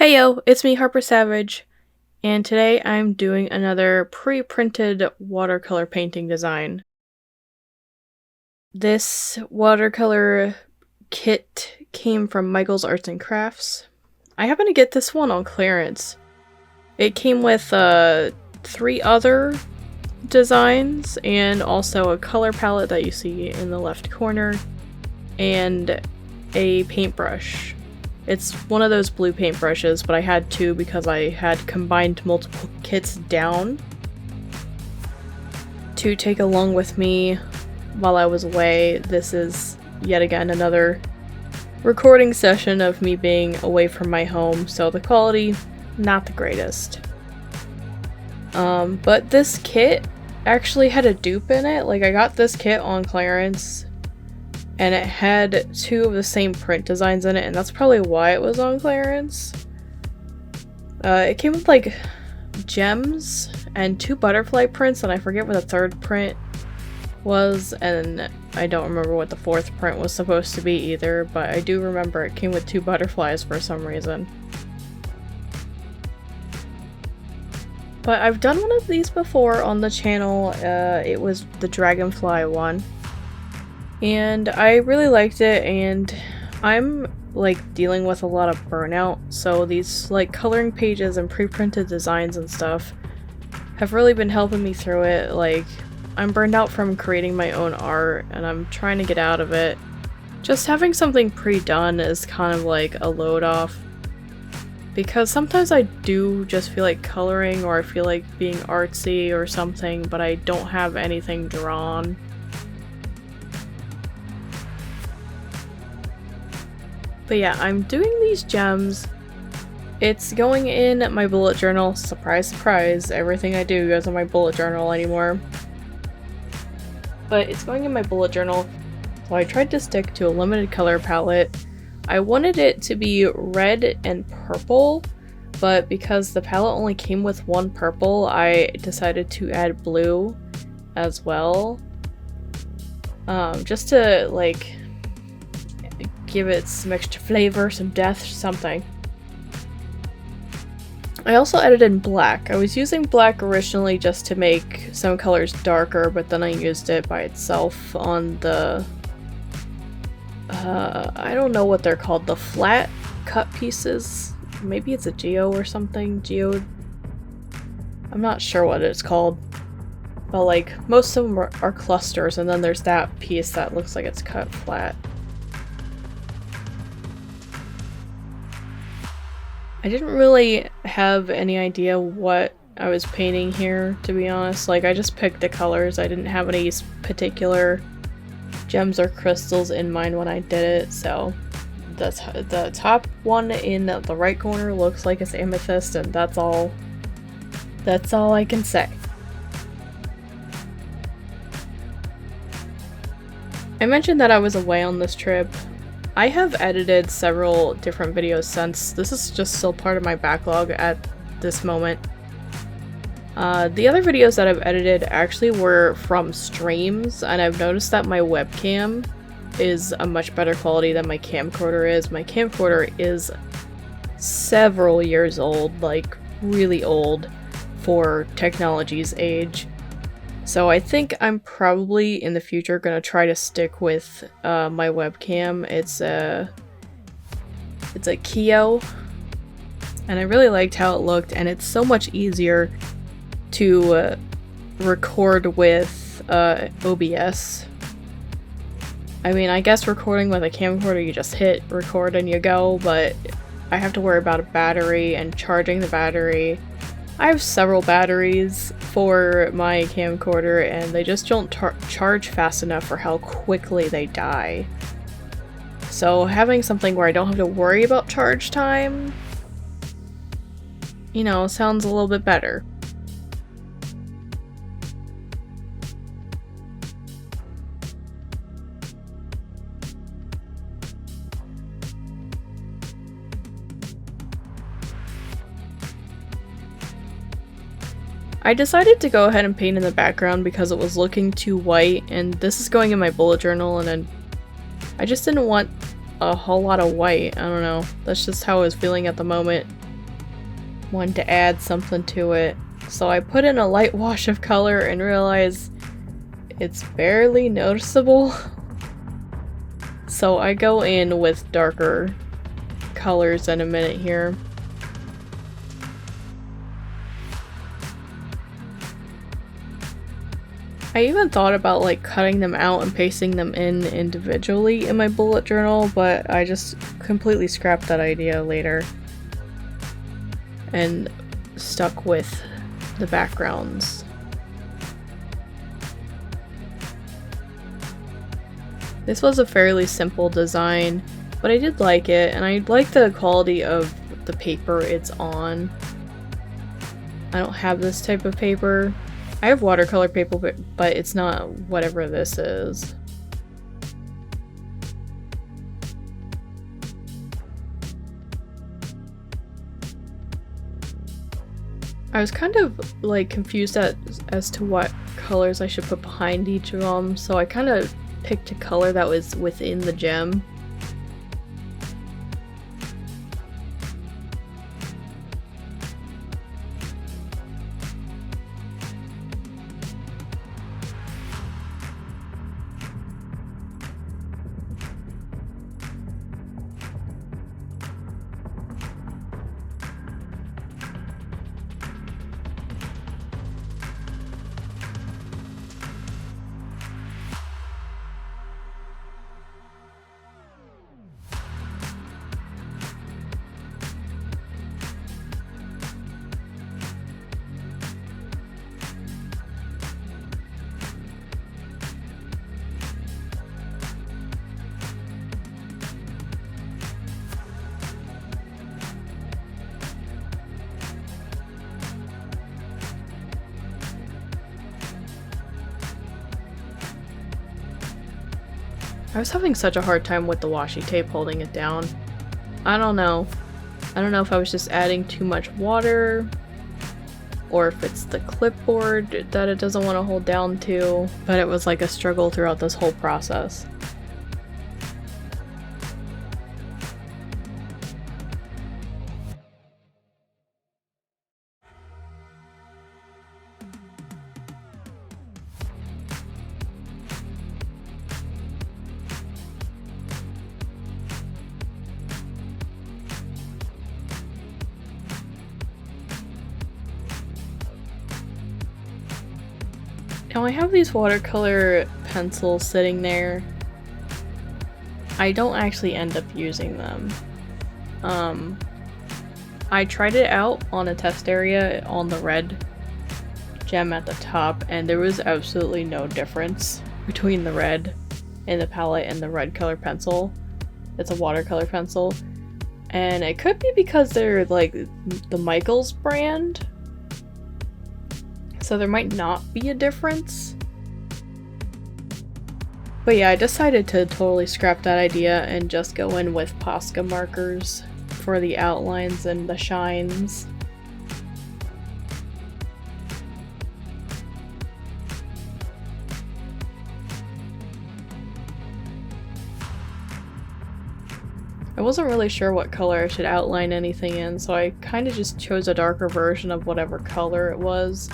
Heyo, it's me, Harper Savage, and today I'm doing another pre-printed watercolor painting design. This watercolor kit came from Michael's Arts and Crafts. I happened to get this one on clearance. It came with 3 other designs and also a color palette that you see in the left corner and a paintbrush. It's one of those blue paintbrushes, but I had 2 because I had combined multiple kits down to take along with me while I was away. This is yet again another recording session of me being away from my home, so the quality, not the greatest. But this kit actually had a dupe in it. Like, I got this kit on clearance and it had 2 of the same print designs in it, and that's probably why it was on clearance. It came with like gems and 2 butterfly prints, and I forget what the 3rd print was, and I don't remember what the 4th print was supposed to be either, but I do remember it came with 2 butterflies for some reason. But I've done one of these before on the channel. It was the dragonfly one. And I really liked it, and I'm like dealing with a lot of burnout, so these like coloring pages and pre-printed designs and stuff have really been helping me through it. Like, I'm burned out from creating my own art and I'm trying to get out of it. Just having something pre-done is kind of like a load off, because sometimes I do just feel like coloring, or I feel like being artsy or something, but I don't have anything drawn. But yeah, I'm doing these gems. It's going in my bullet journal. Surprise, surprise, everything I do goes in my bullet journal anymore. But it's going in my bullet journal, so I tried to stick to a limited color palette. I wanted it to be red and purple, but because the palette only came with 1 purple, I decided to add blue as well. Just to like give it some extra flavor, some depth, something. I also added in black. I was using black originally just to make some colors darker, but then I used it by itself on the I don't know what they're called, the flat cut pieces. Maybe it's a geo or something. Geode. I'm not sure what it's called. But like, most of them are clusters, and then there's that piece that looks like it's cut flat. I didn't really have any idea what I was painting here, to be honest. Like, I just picked the colors. I didn't have any particular gems or crystals in mind when I did it, so the top one in the right corner looks like it's amethyst, and that's all I can say. I mentioned that I was away on this trip. I have edited several different videos since. This is just still part of my backlog at this moment. The other videos that I've edited actually were from streams, and I've noticed that my webcam is a much better quality than my camcorder is. My camcorder is several years old, like really old for technology's age. So I think I'm probably in the future gonna try to stick with my webcam. It's a Heyo, and I really liked how it looked, and it's so much easier to record with OBS. I mean, I guess recording with a camcorder, you just hit record and you go, but I have to worry about a battery and charging the battery. I have several batteries for my camcorder, and they just don't charge fast enough for how quickly they die. So having something where I don't have to worry about charge time, you know, sounds a little bit better. I decided to go ahead and paint in the background because it was looking too white, and this is going in my bullet journal, and then I just didn't want a whole lot of white. I don't know. That's just how I was feeling at the moment. wanted to add something to it. So I put in a light wash of color and realized it's barely noticeable. So I go in with darker colors in a minute here. I even thought about like cutting them out and pasting them in individually in my bullet journal, but I just completely scrapped that idea later and stuck with the backgrounds. This was a fairly simple design, but I did like it, and I like the quality of the paper it's on. I don't have this type of paper. I have watercolor paper, but it's not whatever this is. I was kind of like confused as to what colors I should put behind each of them, so I kind of picked a color that was within the gem. I was having such a hard time with the washi tape holding it down. I don't know. I don't know if I was just adding too much water, or if it's the clipboard that it doesn't want to hold down to, but it was like a struggle throughout this whole process. Now I have these watercolor pencils sitting there. I don't actually end up using them. I tried it out on a test area on the red gem at the top, and there was absolutely no difference between the red in the palette and the red color pencil. It's a watercolor pencil. And it could be because they're like the Michaels brand, so there might not be a difference. But yeah, I decided to totally scrap that idea and just go in with Posca markers for the outlines and the shines. I wasn't really sure what color I should outline anything in, so I kind of just chose a darker version of whatever color it was.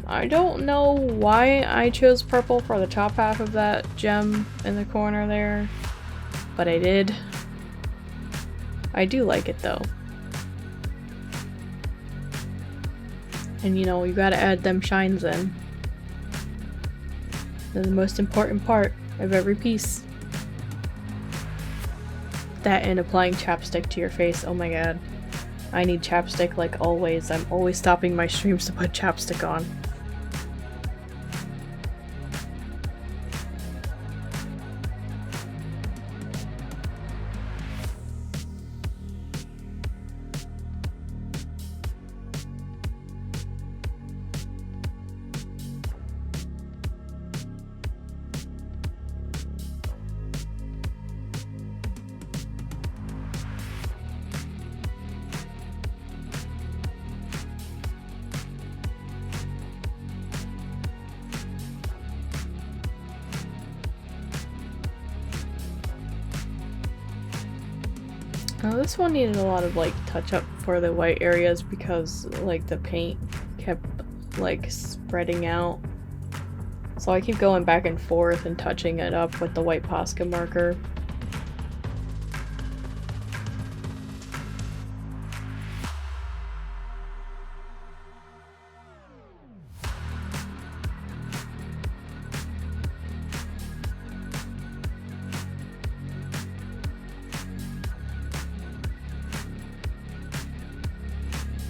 I don't know why I chose purple for the top half of that gem in the corner there, but I did. I do like it though. And you know, you gotta add them shines in. They're the most important part of every piece. That and applying chapstick to your face, oh my god. I need chapstick like always. I'm always stopping my streams to put chapstick on. Oh, this one needed a lot of like touch up for the white areas because like the paint kept like spreading out. So I keep going back and forth and touching it up with the white Posca marker.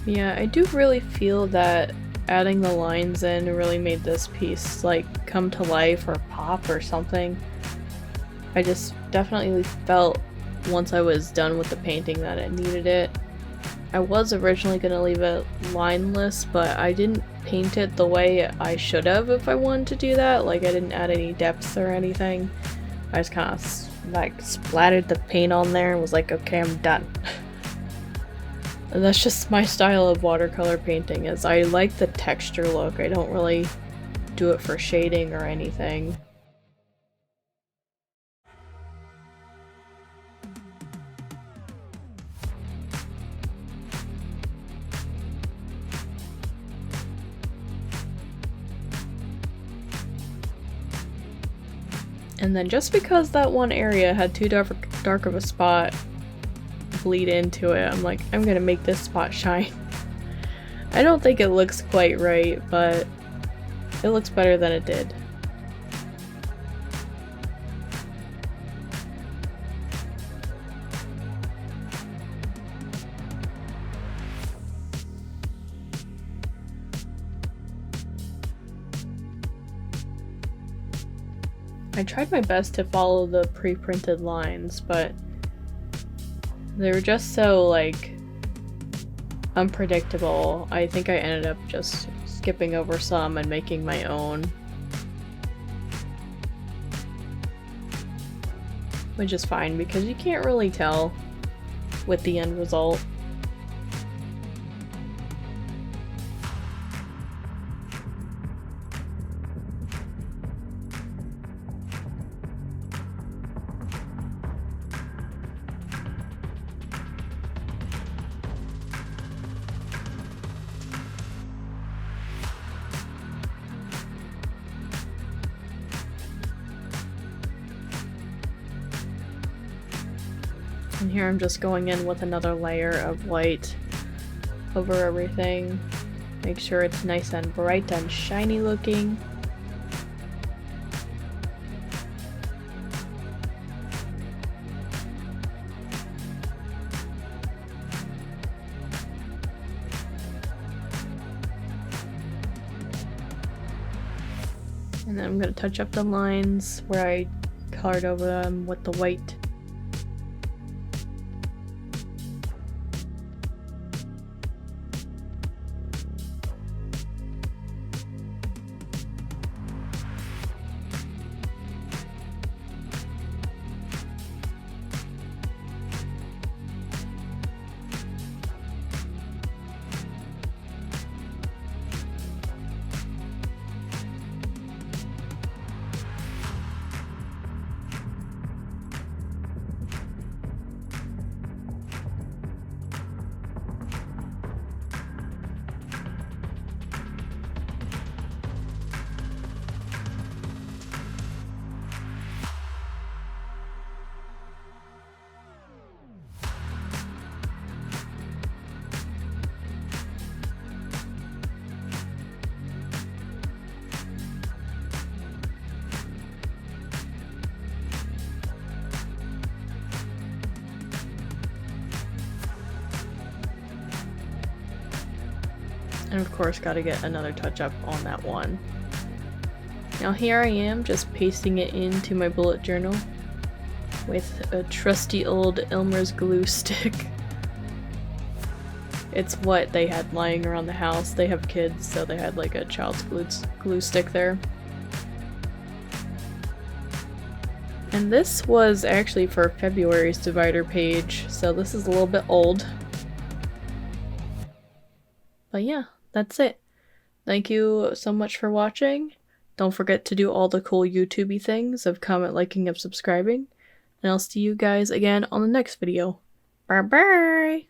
Yeah, I do really feel that adding the lines in really made this piece like come to life or pop or something. I just definitely felt once I was done with the painting that it needed it. I was originally going to leave it lineless, but I didn't paint it the way I should have if I wanted to do that. Like I didn't add any depth or anything. I just kind of like splattered the paint on there and was like, okay, I'm done. And that's just my style of watercolor painting, is I like the texture look. I don't really do it for shading or anything. And then just because that one area had too dark of a spot bleed into it, I'm like, I'm gonna make this spot shine. I don't think it looks quite right, but it looks better than it did. I tried my best to follow the pre-printed lines, but they were just so, like, unpredictable. I think I ended up just skipping over some and making my own. Which is fine, because you can't really tell with the end result. And here I'm just going in with another layer of white over everything. Make sure it's nice and bright and shiny looking. And then I'm going to touch up the lines where I colored over them with the white. And of course, gotta get another touch up on that one. Now here I am, just pasting it into my bullet journal with a trusty old Elmer's glue stick. It's what they had lying around the house. They have kids, so they had like a child's glue stick there. And this was actually for February's divider page, so this is a little bit old. But yeah, that's it. Thank you so much for watching. Don't forget to do all the cool YouTubey things of comment, liking, and subscribing. And I'll see you guys again on the next video. Bye bye.